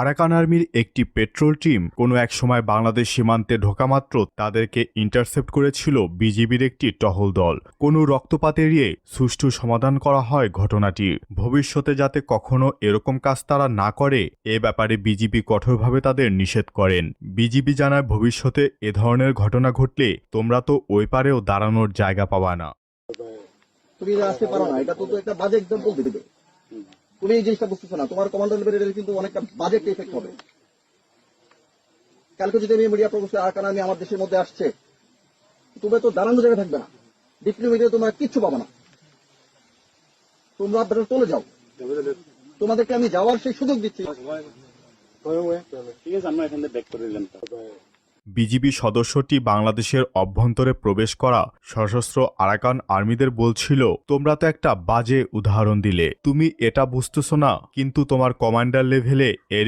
Arakan আর্মির একটি petrol team কোনো এক সময় বাংলাদেশ সীমান্তে ঢোকামাত্র তাদেরকে ইন্টারসেপ্ট করেছিল বিজিবির একটি টহল দল। কোনো রক্তপাত এড়িয়ে সুষ্ঠু সমাধান করা হয় ঘটনাটির। ভবিষ্যতে যাতে কখনো এরকম কাজ তারা না করে এ ব্যাপারে বিজিবি কঠোরভাবে তাদের নিষেধ করেন। বিজিবি জানায়, ভবিষ্যতে এ ধরনের ঘটনা ঘটলে তোমরা তো ওই পারেও দাঁড়ানোর জায়গা পাবা না। তুমি আসতে পারো না, এটা তো একটা বাজে এক্সাম্পল দিবে। তুমি এই জিনিসটা বুঝতেছো না, তোমার কমান্ডার লেভেলের কিন্তু অনেকটা বাজেট এফেক্ট হবে। কালকে যদি আমি মিডিয়া প্রবেশে আরাকান আর্মি আমার দেশের মধ্যে আসছে, তুমি তো দাঁড়ানোর জায়গা থাকবে না, ডিপ্লোমেটিতে তোমরা কিচ্ছু পাবে না, তোমরা চলে যাও। তোমাদেরকে আমি যাওয়ার সেই সুযোগ দিচ্ছি। ঠিক আছে, আমরা এখান থেকে ব্যাক করে দিলাম। বিজিবি সদস্যটি বাংলাদেশের অভ্যন্তরে প্রবেশ করা সশস্ত্র আরাকান আর্মিদের বলছিল, তোমরা তো একটা বাজে উদাহরণ দিলে, তুমি এটা বুঝতেছো না, কিন্তু তোমার কমান্ডার লেভেলে এর